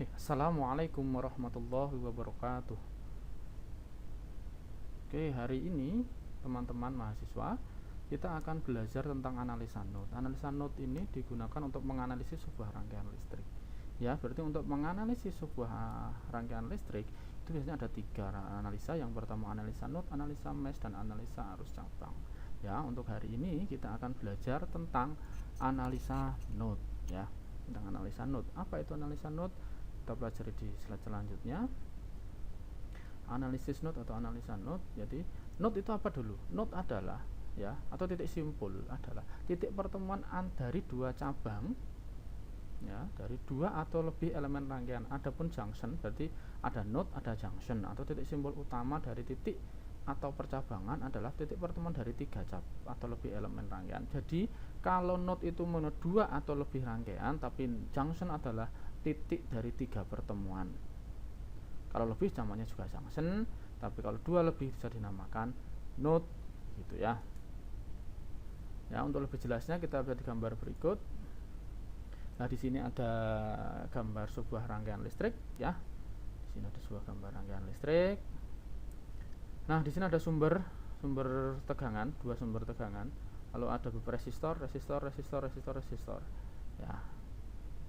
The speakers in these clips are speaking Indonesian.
Oke, Assalamualaikum warahmatullahi wabarakatuh. Oke, hari ini teman-teman mahasiswa kita akan belajar tentang analisa node. Analisa node ini digunakan untuk menganalisis sebuah rangkaian listrik. Ya, berarti untuk menganalisis sebuah rangkaian listrik itu biasanya ada tiga analisa. Yang pertama analisa node, analisa mesh, dan analisa arus cabang. Ya, untuk hari ini kita akan belajar tentang analisa node. Ya, tentang analisa node. Apa itu analisa node? Kita pelajari di slide selanjutnya. Analisis node atau analisa node. Jadi node itu apa dulu? Node adalah atau titik simpul adalah titik pertemuan dari dua cabang, dari dua atau lebih elemen rangkaian. Adapun junction berarti ada node, ada junction, atau titik simpul utama dari titik atau percabangan adalah titik pertemuan dari tiga atau lebih elemen rangkaian. Jadi kalau node itu menurut dua atau lebih rangkaian, tapi junction adalah titik dari tiga pertemuan. Kalau lebih namanya juga junction, tapi kalau dua lebih bisa dinamakan node, gitu ya. Ya, untuk lebih jelasnya kita lihat di gambar berikut. Nah, di sini ada gambar sebuah rangkaian listrik, ya. Di sini ada sebuah gambar rangkaian listrik. Nah, di sini ada sumber tegangan, dua sumber tegangan. Lalu ada beberapa resistor. Ya.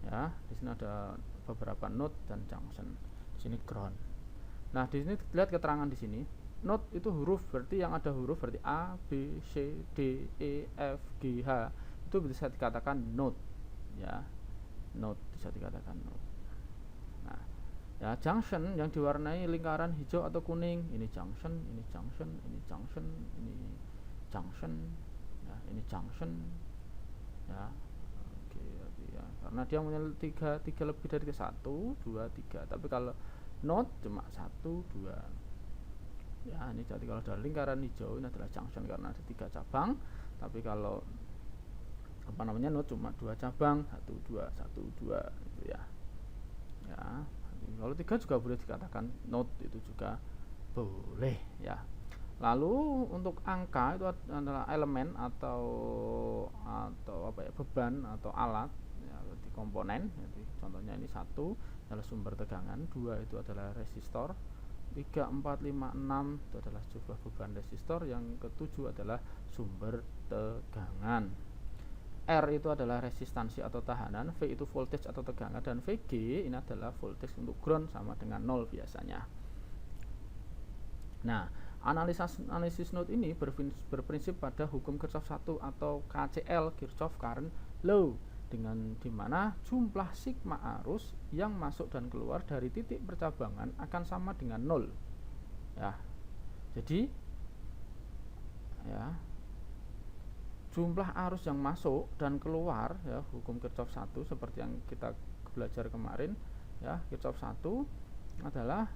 Ya, di sini ada beberapa node dan junction. Di sini ground. Nah, di sini lihat keterangan di sini. Node itu huruf, berarti yang ada huruf berarti A, B, C, D, E, F, G, H. Itu bisa dikatakan node. Ya. Node bisa dikatakan node. Nah, ya, junction yang diwarnai lingkaran hijau atau kuning, ini junction, ini junction, ini junction, ini junction. Ya, ini junction. Ya. Ya, karena dia punya tiga lebih dari 1, 2, 3. Tapi kalau node cuma 1, 2. Ya, ini jadi kalau ada lingkaran hijau ini adalah junction karena ada 3 cabang. Tapi kalau node cuma 2 cabang, 1, 2, 1, 2 gitu ya. Ya, kalau 3 juga boleh dikatakan node, itu juga boleh ya. Lalu untuk angka itu adalah elemen atau beban atau alat, ya, berarti komponen. Jadi contohnya ini 1 adalah sumber tegangan, 2 itu adalah resistor, 3, 4, 5, 6 itu adalah sebuah beban resistor, yang ke-7 adalah sumber tegangan. R itu adalah resistansi atau tahanan, V itu voltage atau tegangan, dan VG ini adalah voltage untuk ground sama dengan 0 biasanya. Nah, analisis node ini berprinsip pada hukum Kirchhoff 1 atau KCL, Kirchhoff Current Law, dengan dimana jumlah sigma arus yang masuk dan keluar dari titik percabangan akan sama dengan 0. Ya. Jadi ya, jumlah arus yang masuk dan keluar, ya, hukum Kirchhoff 1 seperti yang kita belajar kemarin, ya, Kirchhoff 1 adalah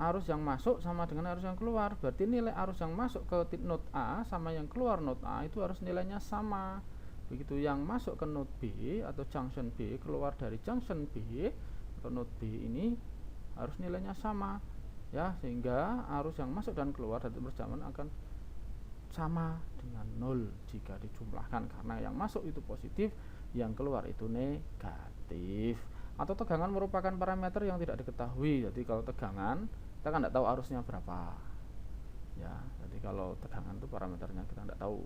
arus yang masuk sama dengan arus yang keluar. Berarti nilai arus yang masuk ke node A sama yang keluar node A itu harus nilainya sama. Begitu yang masuk ke node B atau junction B keluar dari junction B atau node B ini harus nilainya sama, ya, sehingga arus yang masuk dan keluar dari perjalanan akan sama dengan 0 jika dijumlahkan, karena yang masuk itu positif, yang keluar itu negatif. Atau tegangan merupakan parameter yang tidak diketahui. Jadi kalau tegangan kita kan tidak tahu arusnya berapa, ya. Jadi kalau tegangan itu parameternya kita tidak tahu,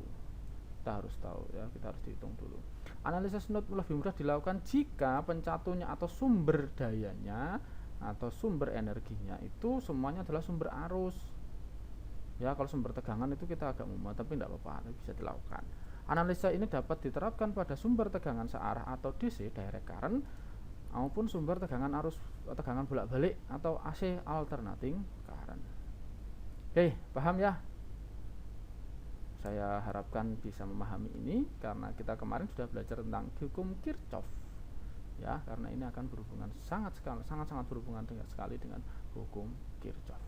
kita harus tahu, ya, kita harus dihitung dulu. Analisis node lebih mudah dilakukan jika pencatunya atau sumber dayanya atau sumber energinya itu semuanya adalah sumber arus. Ya, kalau sumber tegangan itu kita agak mumet, tapi tidak apa-apa, bisa dilakukan. Analisa ini dapat diterapkan pada sumber tegangan searah atau DC direct current maupun sumber tegangan arus tegangan bolak-balik atau AC alternating current. Oke, paham ya? Saya harapkan bisa memahami ini karena kita kemarin sudah belajar tentang hukum Kirchhoff. Ya, karena ini akan berhubungan sangat berhubungan sekali dengan hukum Kirchhoff.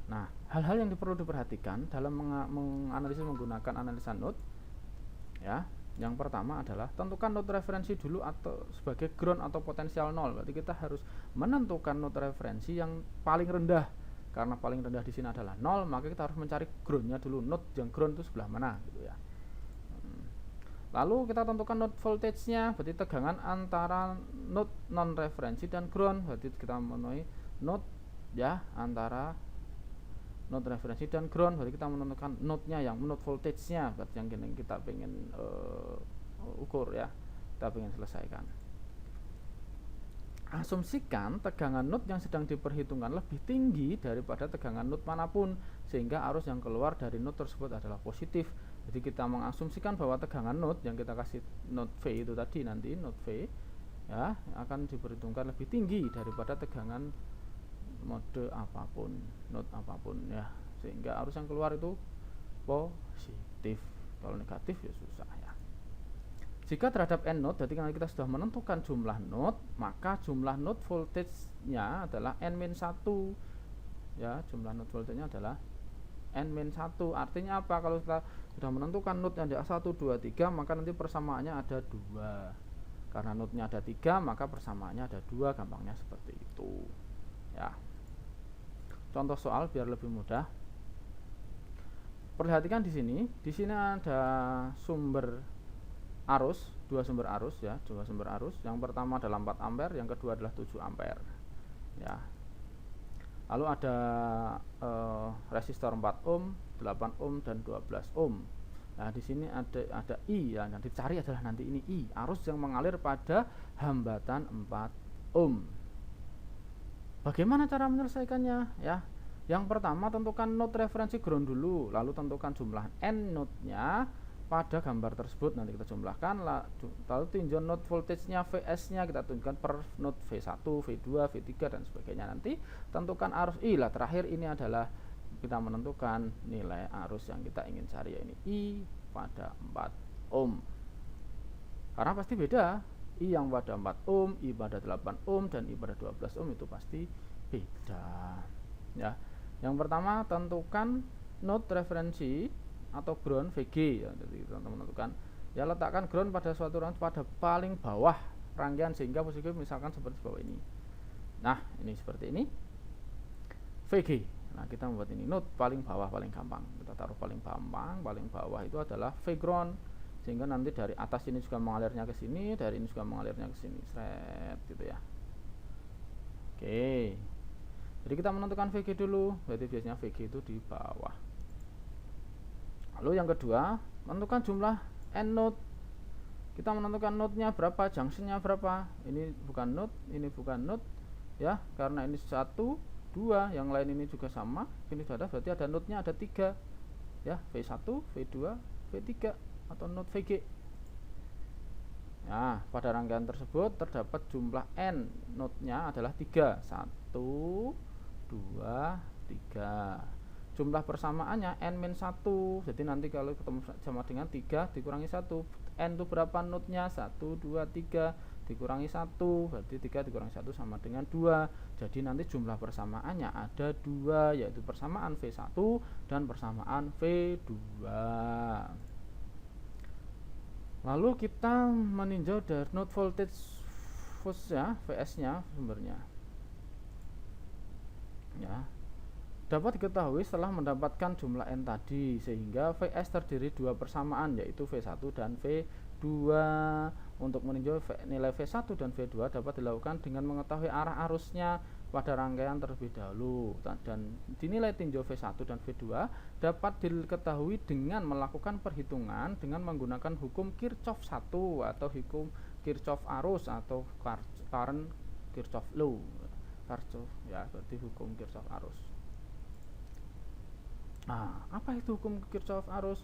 Nah, hal-hal yang perlu diperhatikan dalam menganalisis menggunakan analisa node, ya. Yang pertama adalah tentukan node referensi dulu atau sebagai ground atau potensial 0. Berarti kita harus menentukan node referensi yang paling rendah. Karena paling rendah di sini adalah 0, maka kita harus mencari groundnya dulu. Node yang ground itu sebelah mana, gitu ya. Lalu kita tentukan node voltage-nya, berarti tegangan antara node non referensi dan ground. Berarti kita memenuhi node ya antara node referensi dan ground. Berarti kita menentukan node-nya yang node voltage-nya, berarti yang kita pengen ukur ya, kita pengen selesaikan. Asumsikan tegangan node yang sedang diperhitungkan lebih tinggi daripada tegangan node manapun, sehingga arus yang keluar dari node tersebut adalah positif. Jadi kita mengasumsikan bahwa tegangan node yang kita kasih node V itu tadi, nanti node V ya akan diperhitungkan lebih tinggi daripada tegangan node apapun ya, sehingga arus yang keluar itu positif. Kalau negatif ya susah ya. Jika terhadap n node, berarti kalau kita sudah menentukan jumlah node, maka jumlah node voltage-nya adalah n-1 ya, jumlah node voltage-nya adalah n-1. Artinya apa? Kalau kita sudah menentukan node yang ada 1, 2, 3, maka nanti persamaannya ada 2. Karena node-nya ada 3, maka persamaannya ada 2, gampangnya seperti itu ya. Contoh soal biar lebih mudah. Perhatikan di sini ada sumber arus, dua sumber arus ya, dua sumber arus. Yang pertama adalah 4 ampere, yang kedua adalah 7 ampere ya. Lalu ada resistor 4 ohm, 8 ohm dan 12 ohm. Nah, di sini ada I ya, yang dicari adalah nanti ini I, arus yang mengalir pada hambatan 4 ohm. Bagaimana cara menyelesaikannya ya? Yang pertama tentukan node referensi ground dulu, lalu tentukan jumlah n node-nya pada gambar tersebut, nanti kita jumlahkan, lalu tinjau node voltage-nya, Vs-nya kita tunjukkan per node V1, V2, V3 dan sebagainya. Nanti tentukan arus I lah. Terakhir ini adalah kita menentukan nilai arus yang kita ingin cari, yaitu I pada 4 ohm. Karena pasti beda, I yang pada 4 ohm, I pada 8 ohm dan I pada 12 ohm itu pasti beda. Ya. Yang pertama tentukan node referensi atau ground VG ya, jadi teman-teman menentukan ya, letakkan ground pada suatu rangkaian pada paling bawah rangkaian sehingga posisi misalkan seperti bawah ini. Nah, ini seperti ini VG. Nah, kita membuat ini node paling bawah, paling gampang. Kita taruh paling gampang, paling bawah itu adalah V ground, sehingga nanti dari atas ini juga mengalirnya ke sini, dari ini juga mengalirnya ke sini, seret gitu ya. Oke. Jadi kita menentukan VG dulu, berarti biasanya VG itu di bawah. Lalu yang kedua, menentukan jumlah n node. Kita menentukan node-nya berapa, junction-nya berapa. Ini bukan node, ini bukan node ya, karena ini 1, 2, yang lain ini juga sama. Ini sudah ada, berarti ada node-nya ada 3 ya, V1, V2, V3 atau node VG. Nah, pada rangkaian tersebut terdapat jumlah n node-nya adalah 3. 1, 2, 3. Jumlah persamaannya n-1. Jadi nanti kalau ketemu sama dengan 3 dikurangi 1, n itu berapa node-nya? 1, 2, 3 dikurangi 1, berarti 3 dikurangi 1 sama dengan 2. Jadi nanti jumlah persamaannya ada 2, yaitu persamaan V1 dan persamaan V2. Lalu kita meninjau dari node voltage ya, Vs-nya sumbernya ya. Dapat diketahui setelah mendapatkan jumlah n tadi, sehingga Vs terdiri dua persamaan, yaitu V1 dan V2. Untuk meninjau nilai V1 dan V2 dapat dilakukan dengan mengetahui arah arusnya pada rangkaian terlebih dahulu, dan dinilai tinjau V1 dan V2 dapat diketahui dengan melakukan perhitungan dengan menggunakan hukum Kirchhoff 1 atau hukum Kirchhoff arus atau current Kirchhoff law. Kirchhoff ya, berarti hukum Kirchhoff arus. Nah, apa itu hukum Kirchhoff arus?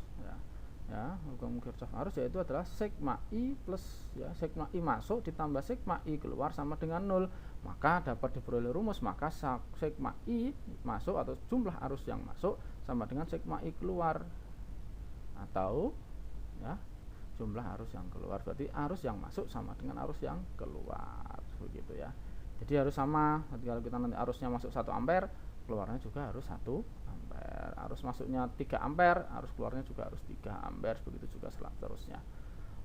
Ya, hukum Kirchhoff arus yaitu adalah sigma I plus ya, sigma I masuk ditambah sigma I keluar sama dengan 0. Maka dapat diperoleh rumus, maka sigma I masuk atau jumlah arus yang masuk sama dengan sigma I keluar, atau ya, jumlah arus yang keluar. Berarti arus yang masuk sama dengan arus yang keluar, begitu ya. Jadi harus sama. Jadi kalau kita nanti arusnya masuk 1 ampere, keluarnya juga harus 1 ampere. Arus masuknya 3 ampere, arus keluarnya juga harus 3 ampere, begitu juga seterusnya.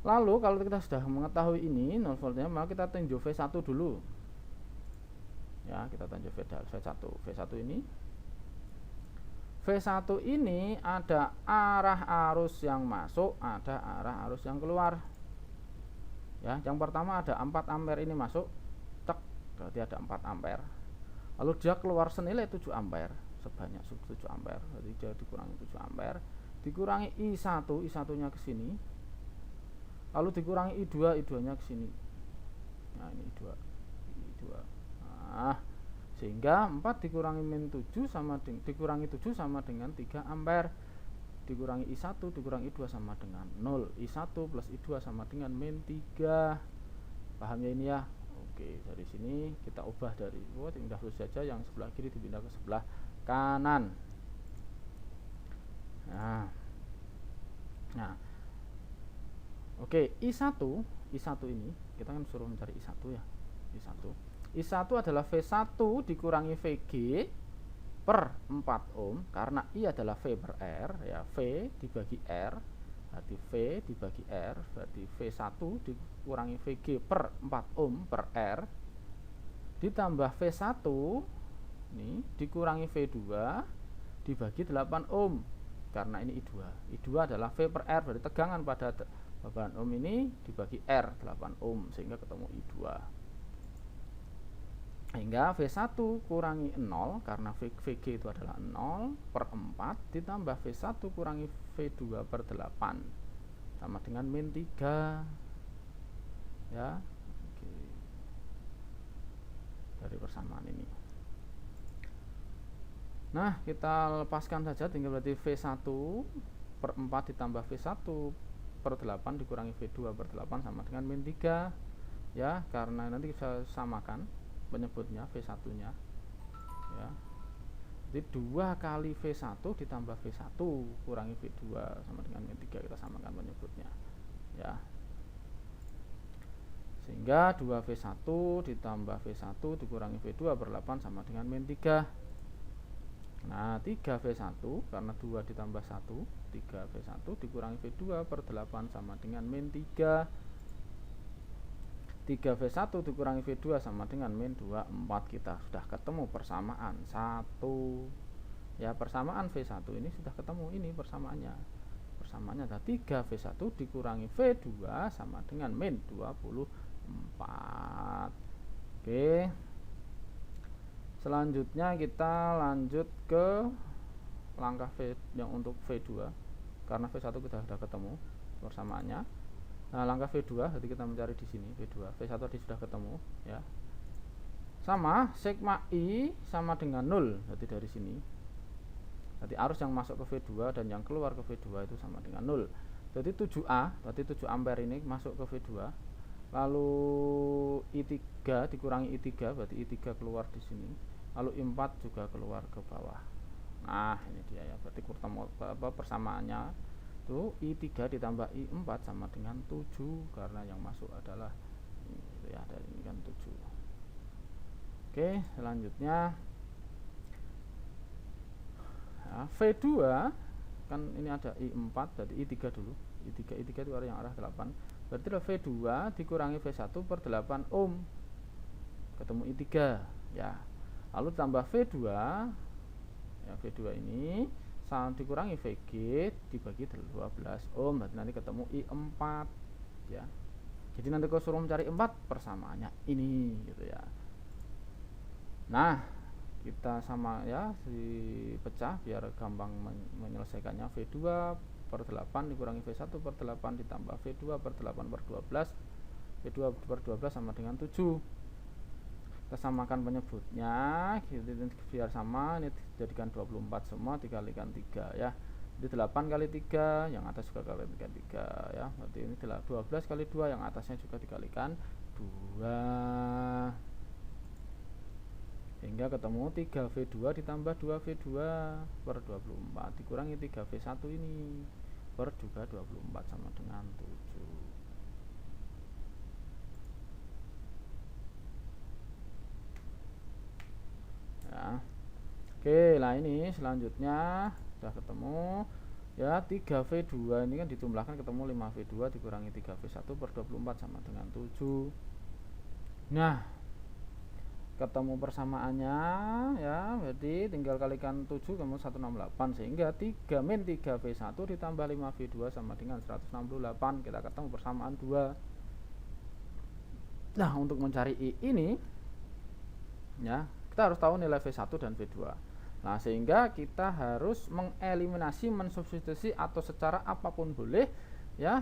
Lalu kalau kita sudah mengetahui ini 0 voltnya, maka kita tinjau V1 dulu. Ya, kita tinjau V1. V1 ini V1 ini ada arah arus yang masuk, ada arah arus yang keluar. Ya, yang pertama ada 4 ampere ini masuk, cek, berarti ada 4 ampere. Lalu dia keluar senilai 7 ampere, sebanyak 7 ampere. Jadi dia dikurangi 7 ampere, dikurangi I1, I1-nya ke sini. Lalu dikurangi I2, I2-nya ke sini. Nah, ini I2. Nah, sehingga 4 dikurangi min 7 sama dikurangi 7 sama dengan 3 ampere. Dikurangi I1 dikurangi I2 sama dengan 0. I1 plus I2 sama dengan min 3. Paham ya ini ya? Oke, dari sini kita ubah dari tinggal terus saja yang sebelah kiri dipindah ke sebelah kanan. Nah. Oke, I1 ini kita kan suruh mencari I1 ya. I1 adalah V1 dikurangi VG per 4 ohm, karena I adalah V per R ya, V dibagi R berarti V dibagi R berarti V1 dikurangi VG per 4 ohm per R ditambah V1 ini dikurangi V2 dibagi 8 ohm, karena ini I2 adalah V per R, berarti tegangan pada 8 ohm ini dibagi R 8 ohm sehingga ketemu I2. Sehingga V1 kurangi 0 karena VG itu adalah 0 per 4 ditambah V1 kurangi V2 per 8 sama dengan min 3 ya. Oke. Dari persamaan ini. Nah, kita lepaskan saja, tinggal berarti V1 per 4 ditambah V1 per 8 dikurangi V2 per 8 sama dengan min 3 ya, karena nanti kita samakan penyebutnya V1 nya ya. Jadi 2 kali V1 ditambah V1 kurangi V2 sama dengan min 3, kita samakan penyebutnya ya. Sehingga 2V1 ditambah V1 dikurangi V2 per 8 sama dengan min 3. Nah, 3V1 karena 2 ditambah 1, 3V1 dikurangi V2 per 8 sama dengan min 3. 3V1 dikurangi V2 sama dengan min 2, 4. Kita sudah ketemu persamaan 1. Ya, persamaan V1 ini sudah ketemu, ini persamaannya. Persamaannya adalah 3V1 dikurangi V2 sama dengan min 24. Oke. Selanjutnya kita lanjut ke langkah V yang untuk V2. Karena V1 kita sudah ketemu persamaannya. Nah, langkah V2 jadi kita mencari di sini V2. V1 tadi sudah ketemu ya. Sama sigma I sama dengan 0. Jadi dari sini. Jadi arus yang masuk ke V2 dan yang keluar ke V2 itu sama dengan 0. Jadi 7A, berarti 7 ampere ini masuk ke V2. Lalu I3 dikurangi I3 berarti I3 keluar di sini. Lalu I4 juga keluar ke bawah. Nah, ini dia ya. Berarti persamaannya itu I3 ditambah I4 sama dengan 7 karena yang masuk adalah ini ya, dari ini kan 7. Oke, selanjutnya ya, V2 kan ini ada I4 jadi I3 dulu. I3 itu yang arah 8. Berarti V2 dikurangi V1 per 8 ohm. Ketemu I3 ya. Lalu tambah V2 ya, V2 ini sama dikurangi VG dibagi 12 ohm, berarti nanti ketemu I4 ya. Jadi nanti kalau suruh mencari 4 persamaannya ini gitu ya. Nah, kita sama ya dipecah biar gampang menyelesaikannya. V2 per 8 dikurangi V1 per 8 ditambah V2 per 8 per 12. V2 per 12 sama dengan 7. Kita samakan penyebutnya gitu, biar sama, ini dijadikan 24 semua dikalikan 3 ya. Jadi 8 kali 3, yang atas juga kalikan 3 ya. Berarti ini 12 kali 2, yang atasnya juga dikalikan 2. Hingga ketemu 3V2 ditambah 2V2 per 24 dikurangi 3V1 ini per juga 24 sama dengan 7. Ya. Oke, lah ini selanjutnya sudah ketemu ya. 3V2 ini kan dijumlahkan ketemu 5V2 dikurangi 3V1 per 24 sama dengan 7. Nah, ketemu persamaannya ya, berarti tinggal kalikan 7 kemudian 168, sehingga 3 min 3V1 ditambah 5V2 sama dengan 168. Kita ketemu persamaan 2. Nah, untuk mencari I ini ya, kita harus tahu nilai V1 dan V2. Nah, sehingga kita harus mengeliminasi, mensubstitusi atau secara apapun boleh ya.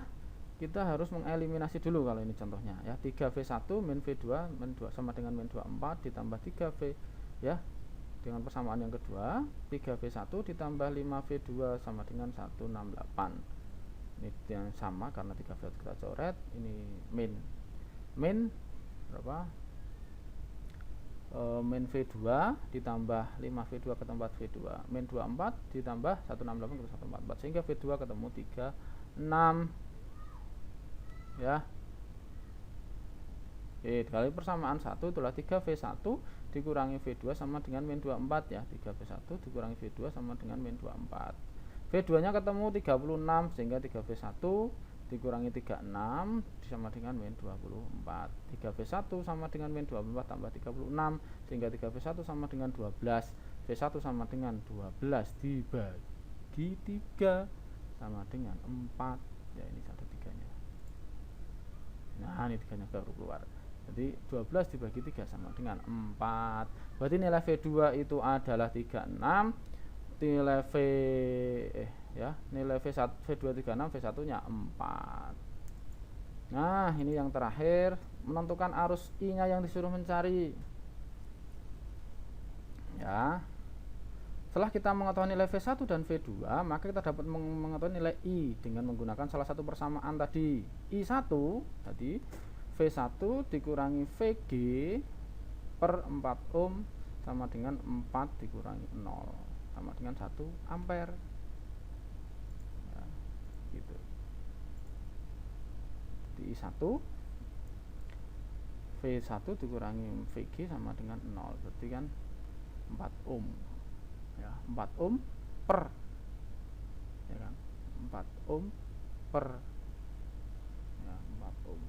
Kita harus mengeliminasi dulu kalau ini contohnya ya, 3V1 min V2 min 2 sama dengan min 24 ditambah 3V ya, dengan persamaan yang kedua 3V1 ditambah 5V2 sama dengan 168. Ini yang sama karena 3V kita coret, ini min berapa, min V2 ditambah 5V2 ke tempat V2 min 24 ditambah 168 ke 144, sehingga V2 ketemu 36 ya. Oke, kali persamaan 1 itulah 3V1 dikurangi V2 sama dengan min 24 ya. 3V1 dikurangi V2 sama dengan min 24. V2 nya ketemu 36, sehingga 3V1 dikurangi 36 sama dengan min 24. 3V1 sama dengan min 24 tambah 36, sehingga 3V1 sama dengan 12. V1 sama dengan 12 dibagi 3 sama dengan 4 ya, ini satu tiganya. Nah, ini 3-nya baru keluar. Jadi 12 dibagi 3 sama dengan 4. Berarti nilai V2 itu adalah 36. Nilai nilai V2 36, V1-nya 4. Nah, ini yang terakhir, menentukan arus I-nya yang disuruh mencari. Ya. Setelah kita mengetahui nilai V1 dan V2, maka kita dapat mengetahui nilai I dengan menggunakan salah satu persamaan tadi. I1 tadi V1 dikurangi VG per 4 ohm sama dengan 4 dikurangi 0 sama dengan 1 ampere. Ya, gitu. Di I1 V1 dikurangi VG sama dengan 0, berarti kan 4 ohm. Ya, 4 ohm per ya kan, 4 ohm per ya, 4 ohm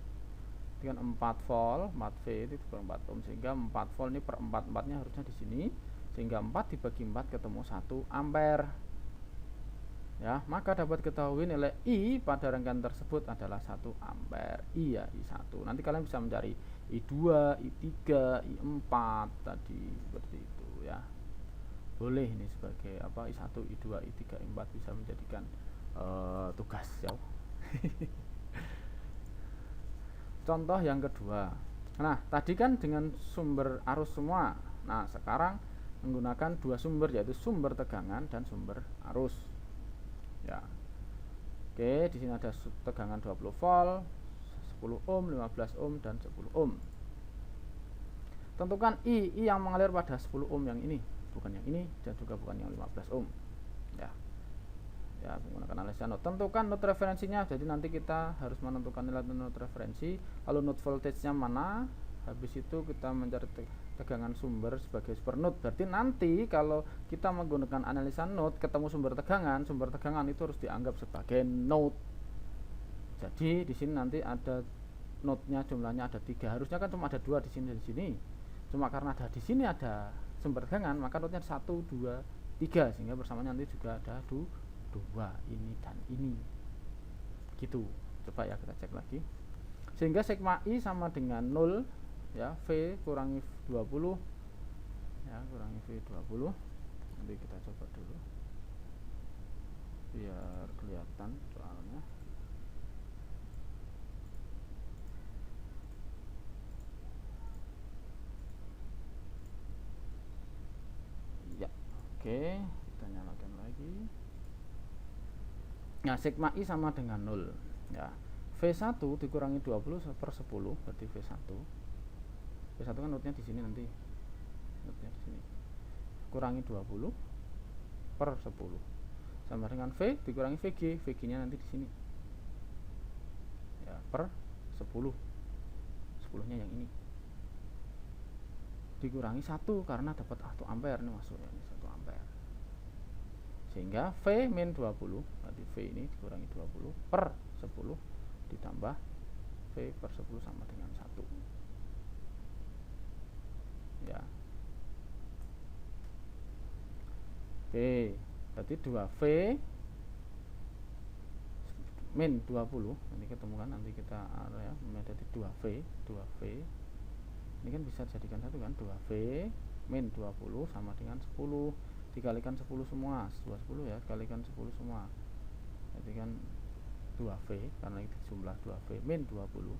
dengan 4 volt, 4V itu per 4 ohm, sehingga 4 volt ini per 4, 4 nya harusnya di sini, sehingga 4 dibagi 4 ketemu 1 ampere ya. Maka dapat ketahui nilai I pada rangkaian tersebut adalah 1 ampere. I ya, I1. Nanti kalian bisa mencari I2, I3, I4 tadi, seperti itu ya. Boleh ini sebagai apa, I1, I2, I3, I4 bisa menjadikan tugas ya. Contoh yang kedua. Nah, tadi kan dengan sumber arus semua. Nah, sekarang menggunakan dua sumber, yaitu sumber tegangan dan sumber arus. Ya. Oke, di sini ada tegangan 20 volt, 10 ohm, 15 ohm dan 10 ohm. Tentukan I yang mengalir pada 10 ohm yang ini, bukan yang ini dan juga bukan yang 15 ohm ya. Ya, menggunakan analisa node. Tentukan node referensinya, jadi nanti kita harus menentukan nilai node referensi, lalu node voltage-nya mana, habis itu kita mencari tegangan sumber sebagai super node. Berarti nanti kalau kita menggunakan analisa node ketemu sumber tegangan itu harus dianggap sebagai node. Jadi di sini nanti ada node-nya, jumlahnya ada 3, harusnya kan cuma ada 2 di sini dan di sini. Cuma karena ada di sini ada sumber tegangan, maka node-nya 1, 2, 3, sehingga bersamanya nanti juga ada 2 ini dan ini. Gitu. Coba ya kita cek lagi. Sehingga sigma I sama dengan 0 ya, V kurangi 20 ya, kurangi V 20. Nanti kita coba dulu biar kelihatan soalnya. Ya, oke, kita nyalakan lagi. Nah, sigma I sama dengan 0 ya. V1 dikurangi 20 per 10 berarti V1. V1 kan notnya di sini nanti. Notnya di sini. Kurangi 20 per 10 sama dengan V dikurangi VG. VG-nya nanti di sini. Ya, per 10. 10-nya yang ini. Dikurangi 1 karena dapat 1 ampere ini masuknya, ini 1 ampere. Sehingga V min 20, berarti V ini dikurangi 20 per 10 ditambah V per 10 sama dengan 1 ya. Berarti 2V min 20 nanti ketemu kan, nanti kita ya menjadi 2V ini kan bisa jadikan satu kan, 2V min 20 sama dengan 10 dikalikan 10 semua, 20 ya, dikalikan 10 semua, jadi kan 2V karena itu jumlah 2V min 20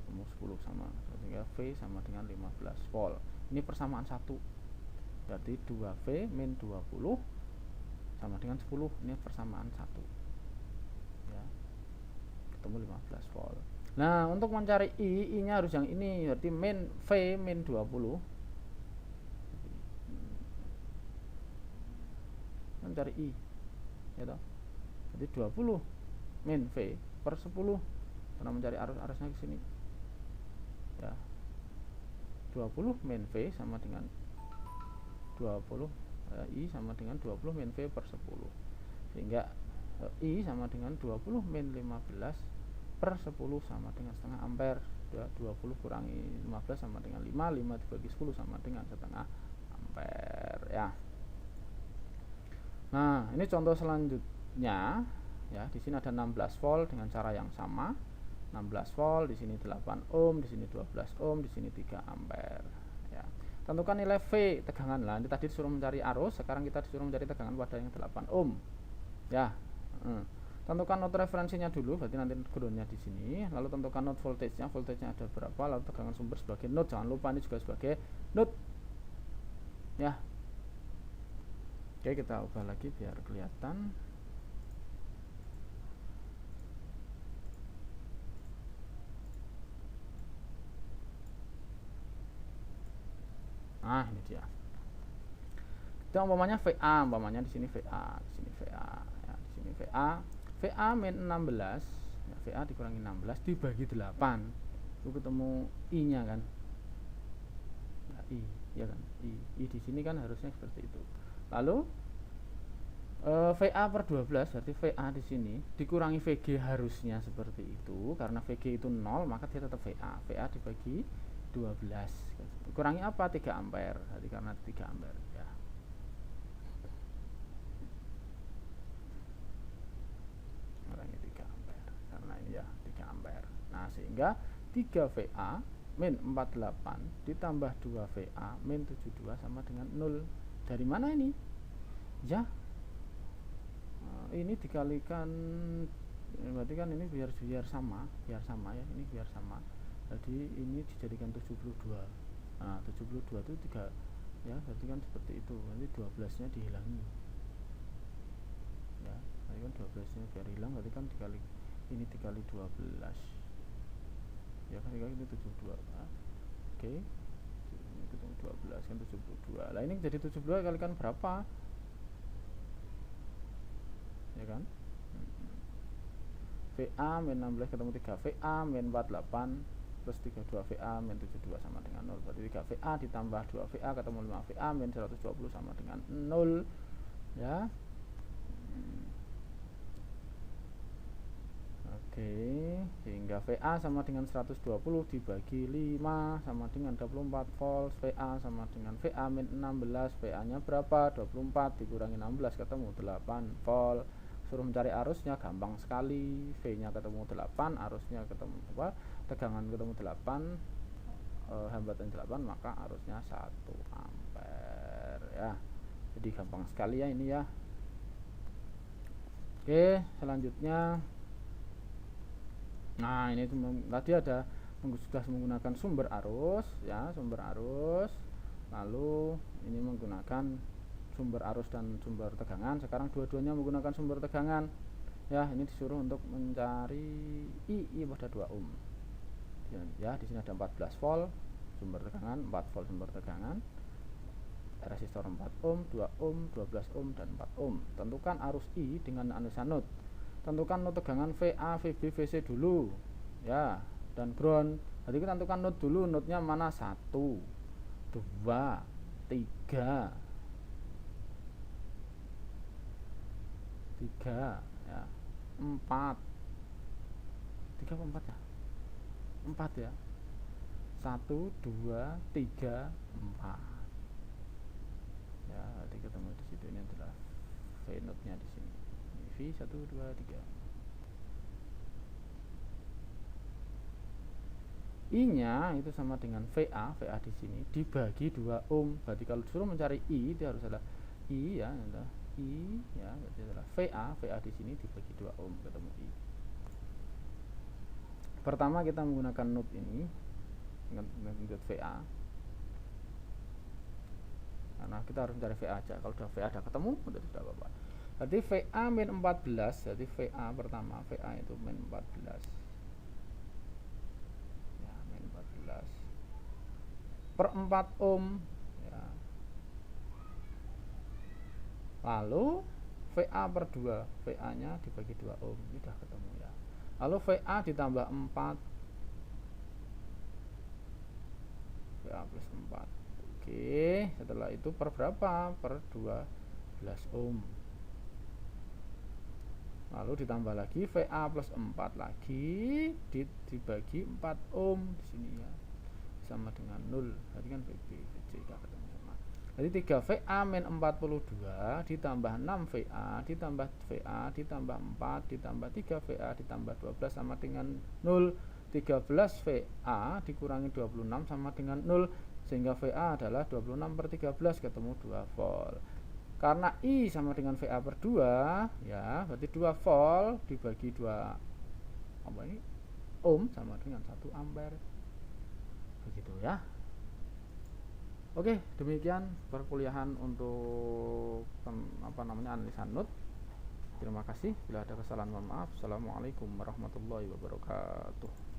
ketemu 10 sama, sehingga V sama dengan 15 volt. Ini persamaan satu, berarti 2V min 20 sama dengan 10, ini persamaan satu ya, ketemu 15 volt. Nah, untuk mencari I nya harus yang ini, berarti min V min 20. Mencari I ya toh. Jadi 20 min V per 10 karena mencari arusnya ke sini. Ya. 20 min V sama dengan 20 I sama dengan 20 min V per 10. Sehingga I sama dengan 20 min 15 per 10 sama dengan setengah ampere. 20 kurangi 15 sama dengan 5 dibagi 10 sama dengan setengah ampere ya. Nah, ini contoh selanjutnya ya. Di sini ada 16 volt dengan cara yang sama. 16 volt, di sini 8 ohm, di sini 12 ohm, di sini 3 ampere ya. Tentukan nilai V tegangan. Lah, ini tadi disuruh mencari arus, sekarang kita disuruh mencari tegangan pada yang 8 ohm. Ya. Tentukan node referensinya dulu, berarti nanti groundnya di sini. Lalu tentukan node voltage-nya, voltage-nya ada berapa, lalu tegangan sumber sebagai node. Jangan lupa ini juga sebagai node. Ya. Oke, kita ubah lagi biar kelihatan. Nah, ini dia. Itu umpamanya VA, umpamanya di sini VA, di sini VA, ya, di sini VA. VA min 16, ya, VA dikurangi 16 dibagi 8. Itu ketemu I-nya kan. Ya, I, ya kan? I di sini kan harusnya seperti itu. Lalu VA per 12 berarti VA di sini dikurangi VG harusnya seperti itu, karena VG itu 0 maka dia tetap VA. VA dibagi 12. Kurangi apa? 3 ampere. Jadi karena 3 ampere ya. Kurangi 3 ampere karena ini ya 3 ampere. Nah, sehingga 3 VA min 48 ditambah 2 VA min 72 sama dengan 0. Dari mana ini? Ya, ini dikalikan, berarti kan ini biar sama ya, ini biar sama. Jadi ini dijadikan 72. Nah, 72 itu 3 ya, berarti kan seperti itu. Nanti 12-nya dihilangi. Ya, berarti kan 12-nya biar hilang, berarti kan dikali ini dikali 12. Ya kan dikali ini 72. Nah, oke. Ini ketemu 12 kan 72. Lah ini jadi 72 kalikan berapa? Ya kan? VA min 16 ketemu 3 VA min 48 plus 32 VA min 72 sama dengan 0. Berarti 3 VA ditambah 2 VA ketemu 5 VA min 120 sama dengan 0 ya. Oke, sehingga VA sama dengan 120 dibagi 5 sama dengan 24 volt. VA sama dengan VA min 16. VA nya berapa? 24 dikurangi 16 ketemu 8 volt. Suruh mencari arusnya gampang sekali. V nya ketemu 8, arusnya ketemu apa? Tegangan ketemu 8, hambatan 8, maka arusnya 1 ampere ya. Jadi gampang sekali ya ini ya. Oke, selanjutnya, nah ini tadi ada sudah menggunakan sumber arus ya, sumber arus. Lalu ini menggunakan sumber arus dan sumber tegangan. Sekarang dua-duanya menggunakan sumber tegangan ya. Ini disuruh untuk mencari I pada 2 ohm ya. Di sini ada 14 volt sumber tegangan, 4 volt sumber tegangan, resistor 4 ohm, 2 ohm, 12 ohm dan 4 ohm. Tentukan arus I dengan analisa node. Tentukan node tegangan VA, VB, VC dulu ya, dan ground. Jadi kita tentukan node dulu. Node-nya mana? 1, 2, 3 ya, 4. 3 apa 4 ya? 4 ya. 1, 2, 3, 4 ya. Jadi ketemu di situ, ini adalah V V node-nya di sini. Ini V 1 2 3. I-nya itu sama dengan VA di sini dibagi 2 ohm. Berarti kalau disuruh mencari I itu harus adalah I ya, adalah I ya, berarti adalah VA di sini dibagi 2 ohm ketemu I. Pertama kita menggunakan node ini dengan node VA. Karena kita harus mencari VA aja. Kalau sudah VA sudah ketemu, udah tidak apa-apa. Berarti VA min 14, jadi VA pertama, VA itu min 14. Per 4 ohm ya. Lalu VA per 2, VA nya dibagi 2 ohm, ini sudah ketemu ya. Lalu VA ditambah 4, VA plus 4. Oke, setelah itu per berapa? Per 12 ohm. Lalu ditambah lagi VA plus 4 lagi dibagi 4 ohm di sini ya, sama dengan 0. Berarti kan VB VC gak ketemu sama. Jadi 3 VA min 42 ditambah 6 VA ditambah VA ditambah 4 ditambah 3 VA ditambah 12 sama dengan 0. 13 VA dikurangi 26 sama dengan 0, sehingga VA adalah 26 per 13, ketemu 2 volt. Karena I sama dengan VA per 2 ya, berarti 2 volt dibagi 2 apa ini ohm sama dengan 1 ampere. Begitu ya. Oke, demikian perkuliahan untuk analisa node. Terima kasih. Bila ada kesalahan mohon maaf. Assalamualaikum warahmatullahi wabarakatuh.